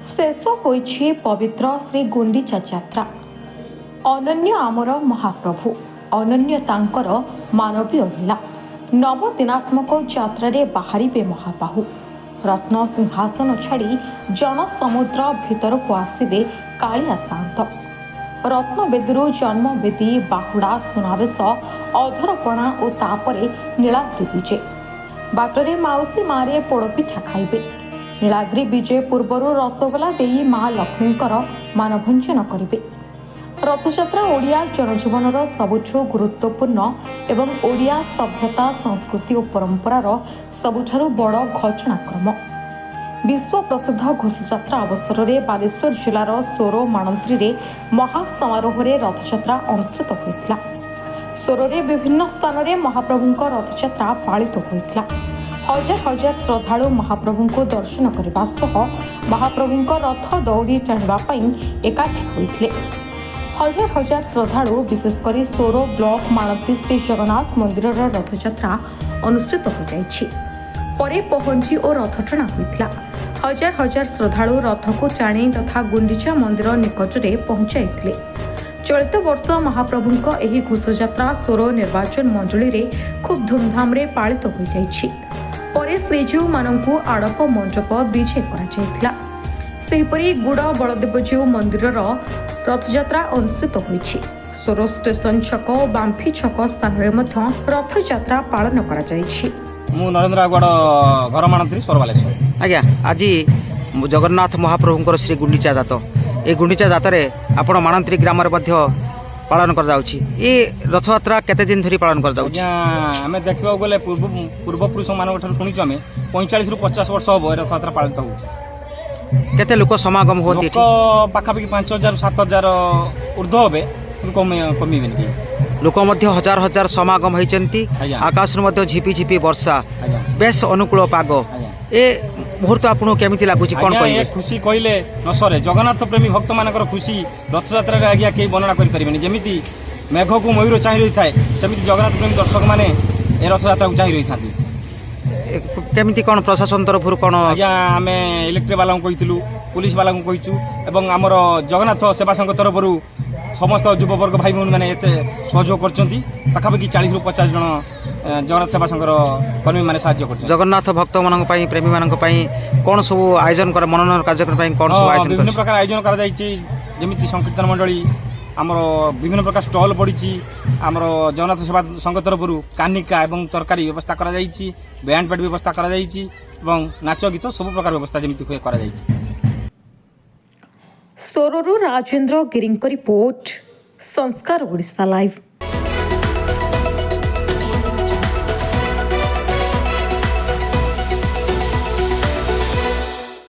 शेष होइछि पवित्र श्री गुंडीचा यात्रा। अनन्य आमर महाप्रभु, अनन्य तांकर मानवीय लीला। नवदिनात्मक यात्रा रे बाहरिबे महाबाहु। रत्न सिंहासन छाड़ी जनसमुद्र भितर को आसिबे कालिया शांत। रत्नवेदीरू जन्मवेदी, बाहुड़ा, सुनावेश, अधरपणा और तापरे नीलाद्रि विजे। बाटरे माउसी मारे पोड़पिठा खाइबे। नीलाद्रि विजय पूर्वरु रसगोला देई माँ लक्ष्मींकर मानभंजन करिबे। रथयात्रा ओडिया जनजीवनर सबुठु गुरुत्वपूर्ण एवं ओडिया सभ्यता, संस्कृति और परंपरार सबुठारु बड़ घटनाक्रम। विश्व प्रसिद्ध घोषयात्रा अवसर में बालेश्वर जिलार सोरो माणंत्री रे महासमारोह रथयात्रा अनुष्ठित होइतिला। सोरोरे विभिन्न स्थान में महाप्रभुंक रथयात्रा पालित होइतिला। हजार हजार श्रद्धालु महाप्रभु को दर्शन करने सह महाप्रभुंक रथ दौड़ी टाणिबा पई एकाठी होइतिले। हजार हजार श्रद्धालु विशेषकर सोरो ब्लॉक माणती श्री जगन्नाथ मंदिर रथयात्रा अनुष्ठित हो जाइछि। परे पहुंची और रथ टଣା होइतिला। हजार हजार श्रद्धालु रथ को टाणी तथा गुंडीचा मंदिर निकट में पहुंचाइतिले। चलित वर्ष महाप्रभुंक एही घोषयात्रा सोरो निर्वाचन मंडली रे खूब धूमधाम रे पालित हो जाइछि। परे श्रीजीव मानंकु आड़प मंडप विजय करा जायतिला। सेहिपरि गुड़ बलदेवजीव मंदिर रथयात्रा अनुष्ठित होइछि। सोरो स्टेशन छक और बांफी छक स्थान में रथयात्रा पालन करा जायछि। मु नरेंद्र आगड़ घर मानत्री सोरबालेश्वर। आज्ञा आज जगन्नाथ महाप्रभुंकर श्री गुंडीचा जात ए गुंडीचा जातरे आपण माणंत्री ग्राम पालन कर जाउछि। ए रथयात्रा केते दिन धरी पालन कर जाउछि? आमे देखबा गले पूर्वपुरुष मानक ठार सुनिछु आमे 45 रु 50 वर्ष हो रथयात्रा पालित होउछि। केते लोक समागम होती एठी? पाखापाखि 5000 7000 ऊर्ध्व होबे, कमिबेनि। लोक मध्य हजार हजार समागम होइचंती। आकाश मध्ये झिपी झिपी वर्षा, बेस अनुकूल पाग। ए मुहूर्त आपको केमिति लागुछि कोन कहिबे? खुशी कहिले न सरे। जगन्नाथ प्रेमी भक्त मानकर खुशी रथयात्रा रे आज्ञा के वर्णना करि परिबेनि। जेमिति मेघ को मयूर चाहि रही थाए, सेमिति जगन्नाथ प्रेमी दर्शक माने ए रथयात्रा को चाहि रही थाती। केमिति कोन प्रशासन तरफरु कोन? आज्ञा आमे इलेक्ट्रिक वाला को कहितलु, पुलिस वाला को कहिचु एवं हमर जगन्नाथ सेवा संघ तरफरु समस्त युववर्ग भाई भौणी मैंने एत सहयोग करछंती। पाखापाखि 40 रु 50 जन जगन्नाथ सेवा संघर कर्मी मैंने साहाय्य करछंती। जगन्नाथ भक्त मानक पई, प्रेमी मानक पई कोन सब आयोजन कर, मनोरंजन कार्यक्रम पई कोन सब आयोजन? विभिन्न प्रकार आयोजन करा जायछि। जेमिति संकीर्तन मंडली हमर विभिन्न प्रकार स्टॉल पड़िछि। हमर जगन्नाथ सेवा संघ तरफरु कानिका एवं तरकारी व्यवस्था करा जायछि, बैंड पार्टी व्यवस्था करा जायछि एवं नाच गीत सब प्रकार व्यवस्था जेमिति होय करा जायछि। सोरोरु राजेंद्र गिरिंक रिपोर्ट, संस्कार ओडिशा लाइव।